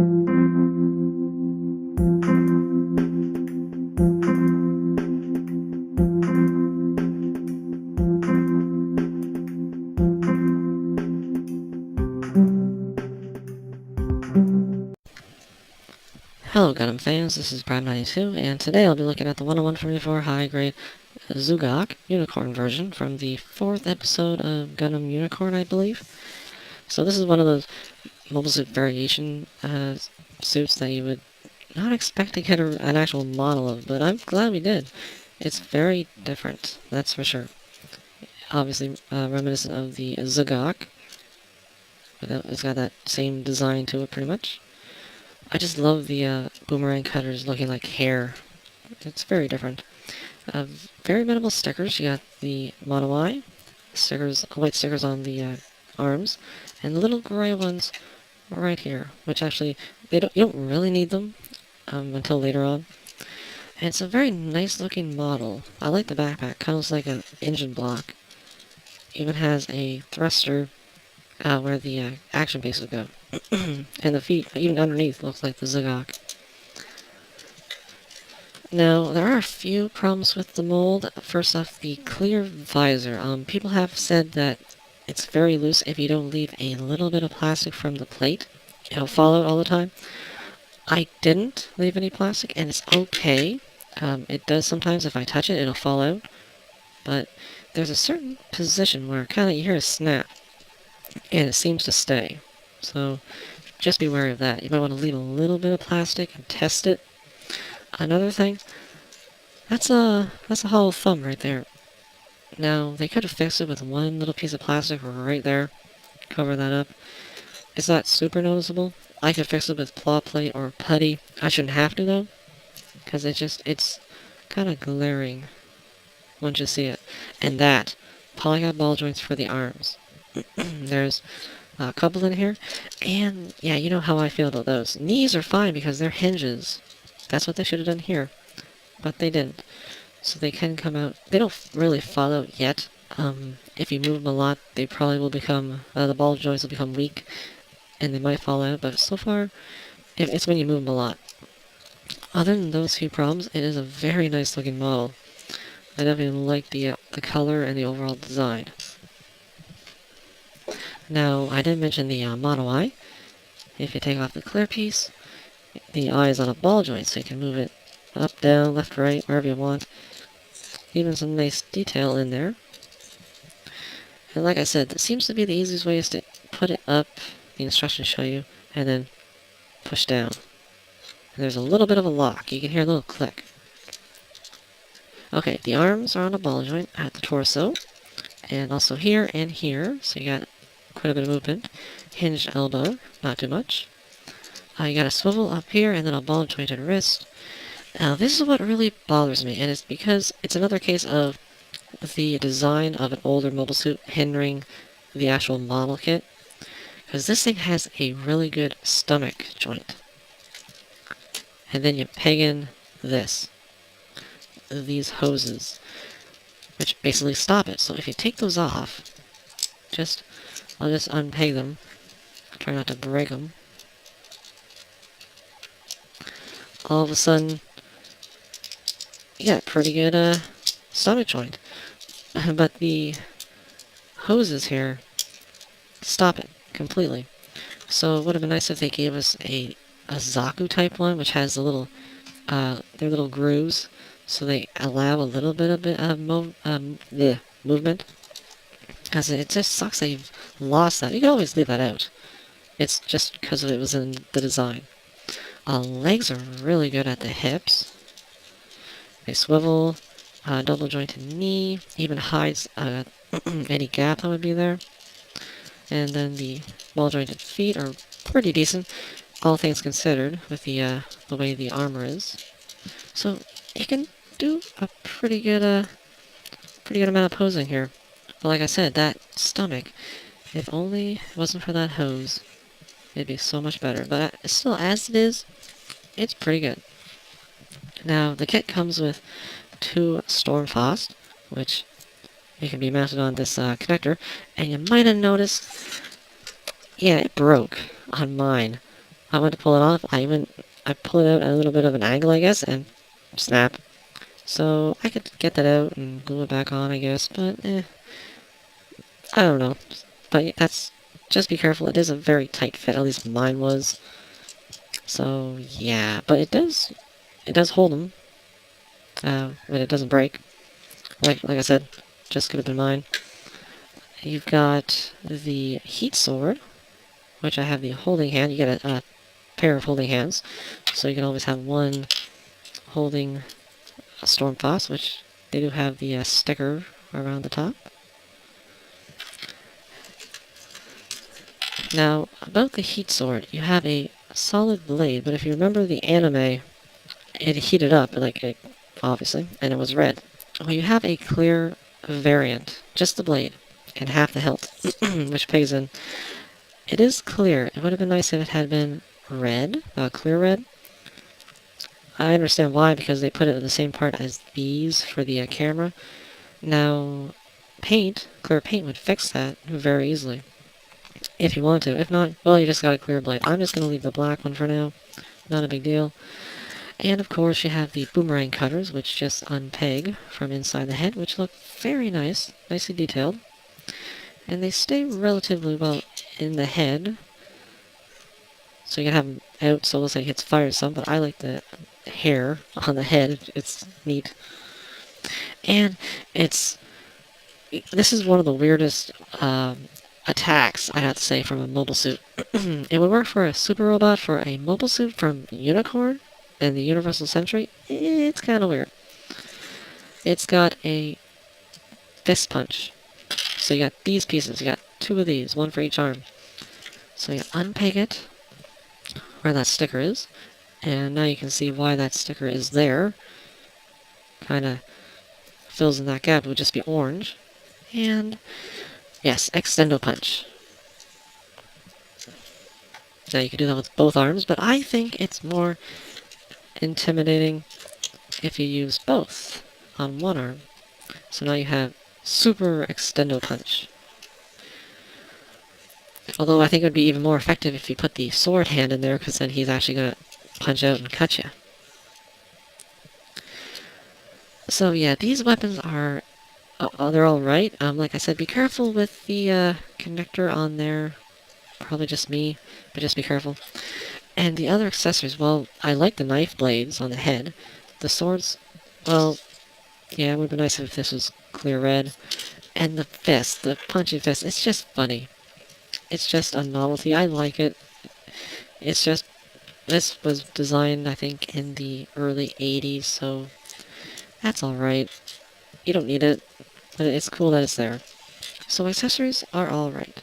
Hello Gundam fans, this is Prime92, and today I'll be looking at the 101-44 high-grade Zogok Unicorn version from the 4th episode of Gundam Unicorn, I believe. So this is one of those mobile suit variation suits that you would not expect to get an actual model of, but I'm glad we did. It's very different, that's for sure. Obviously reminiscent of the Zogok, but it's got that same design to it pretty much. I just love the boomerang cutters looking like hair. It's very different. Very minimal stickers. You got the mono eye stickers, white stickers on the arms, and the little gray ones right here. Which actually, you don't really need them until later on. And it's a very nice looking model. I like the backpack. Kind of looks like an engine block. Even has a thruster where the action pieces go. And the feet, even underneath, looks like the Zogok. Now, there are a few problems with the mold. First off, the clear visor. People have said that it's very loose if you don't leave a little bit of plastic from the plate. It'll fall out all the time. I didn't leave any plastic, and it's okay. It does sometimes, if I touch it, it'll fall out. But there's a certain position where you hear a snap, and it seems to stay. So, just be wary of that. You might want to leave a little bit of plastic and test it. Another thing, that's a hollow thumb right there. Now, they could have fixed it with one little piece of plastic right there. Cover that up. It's not super noticeable. I could fix it with claw plate or putty. I shouldn't have to, though. Because it's kind of glaring once you see it. And that, polygon ball joints for the arms. There's a couple in here, and yeah, you know how I feel about those. Knees are fine because they're hinges. That's what they should have done here, but they didn't. So they can come out. They don't really fall out yet. If you move them a lot, they probably will become, the ball joints will become weak, and they might fall out, but so far, it's when you move them a lot. Other than those few problems, it is a very nice looking model. I definitely like the color and the overall design. Now, I did mention the mono eye. If you take off the clear piece, the eye is on a ball joint, so you can move it up, down, left, right, wherever you want. Even some nice detail in there. And like I said, that seems to be the easiest way is to put it up, the instructions show you, and then push down. And there's a little bit of a lock. You can hear a little click. Okay, the arms are on a ball joint at the torso, and also here and here, so you got quite a bit of movement. Hinged elbow, not too much. You got a swivel up here, and then a ball jointed wrist. Now, this is what really bothers me, and it's because it's another case of the design of an older mobile suit hindering the actual model kit. Because this thing has a really good stomach joint. And then you peg in these hoses, which basically stop it. So if you take those off, I'll just unpeg them. Try not to break them. All of a sudden, you got a pretty good stomach joint. But the hoses here stop it completely. So it would have been nice if they gave us a Zaku type one, which has a little, their little grooves, so they allow a little bit of movement. Because it just sucks that you've lost that. You can always leave that out. It's just because it was in the design. Legs are really good at the hips. They swivel, double jointed knee, even hides any gap that would be there. And then the ball jointed feet are pretty decent, all things considered, with the way the armor is. So you can do a pretty good amount of posing here. But like I said, that stomach, if only it wasn't for that hose, it'd be so much better. But still, as it is, it's pretty good. Now, the kit comes with 2 Stormfrost, which it can be mounted on this connector, and you might have noticed, yeah, it broke on mine. I went to pull it off. I pulled it out at a little bit of an angle, I guess, and snap. So I could get that out and glue it back on, I guess, but I don't know. But that's, just be careful. It is a very tight fit, at least mine was. So yeah, but it does hold them. But it doesn't break. Like I said, just keep it in mind. You've got the heat sword, which I have the holding hand. You get a pair of holding hands, so you can always have one holding a Stormfoss, which they do have the sticker around the top. Now, about the heat sword, you have a solid blade, but if you remember the anime, it heated up, obviously, and it was red. Well, you have a clear variant, just the blade, and half the hilt, which pays in. It is clear. It would have been nice if it had been red, clear red. I understand why, because they put it in the same part as these for the camera. Now, clear paint would fix that very easily. If you want to. If not, well, you just got a clear blade. I'm just going to leave the black one for now. Not a big deal. And of course, you have the boomerang cutters, which just unpeg from inside the head, which look very nice. Nicely detailed. And they stay relatively well in the head. So you can have them out, so let's say it hits fire some, but I like the hair on the head. It's neat. And this is one of the weirdest attacks, I have to say, from a mobile suit. It would work for a super robot. For a mobile suit from Unicorn and the Universal Sentry, it's kind of weird. It's got a fist punch. So you got these pieces. You got two of these, one for each arm. So you unpeg it where that sticker is, and now you can see why that sticker is there. Kind of fills in that gap. It would just be orange. And yes, extendo punch. Now you can do that with both arms, but I think it's more intimidating if you use both on one arm. So now you have super extendo punch. Although I think it would be even more effective if you put the sword hand in there, because then he's actually going to punch out and cut you. So yeah, these weapons are, they're alright. Like I said, be careful with the connector on there. Probably just me, but just be careful. And the other accessories, well, I like the knife blades on the head. The swords, well, yeah, it would be nice if this was clear red. And the fist, the punching fist, it's just funny. It's just a novelty. I like it. It's just, this was designed, I think, in the early 80s, so that's alright. You don't need it, but it's cool that it's there. So accessories are alright.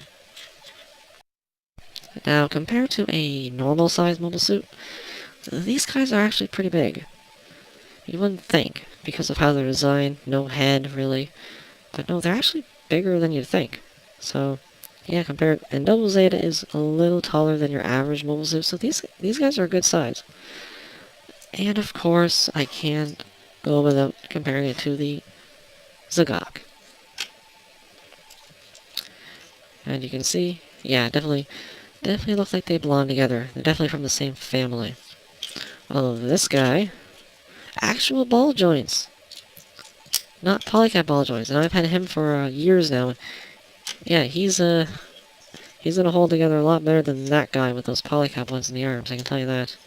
Now, compared to a normal size mobile suit, these guys are actually pretty big. You wouldn't think, because of how they're designed, no head, really. But no, they're actually bigger than you'd think. So, yeah, and Double Zeta is a little taller than your average mobile suit, so these guys are a good size. And of course, I can't go without comparing it to the Zogok. And you can see, yeah, definitely look like they belong together. They're definitely from the same family. Although this guy, actual ball joints. Not polycap ball joints, and I've had him for years now. Yeah, he's gonna hold together a lot better than that guy with those polycap ones in the arms, I can tell you that.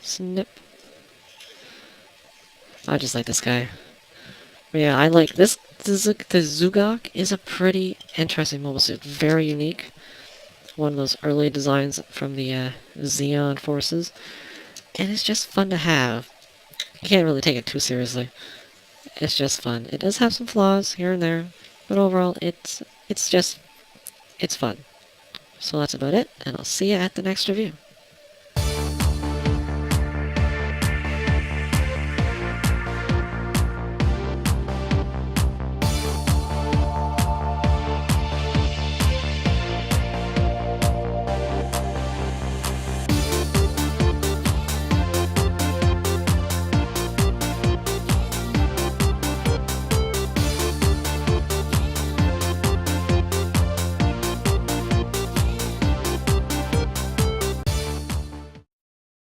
Snip. I just like this guy. But yeah, I like this. The Zogok is a pretty interesting mobile suit. Very unique. One of those early designs from the Zeon forces. And it's just fun to have. You can't really take it too seriously. It's just fun. It does have some flaws here and there, but overall, it's fun. So that's about it, and I'll see you at the next review.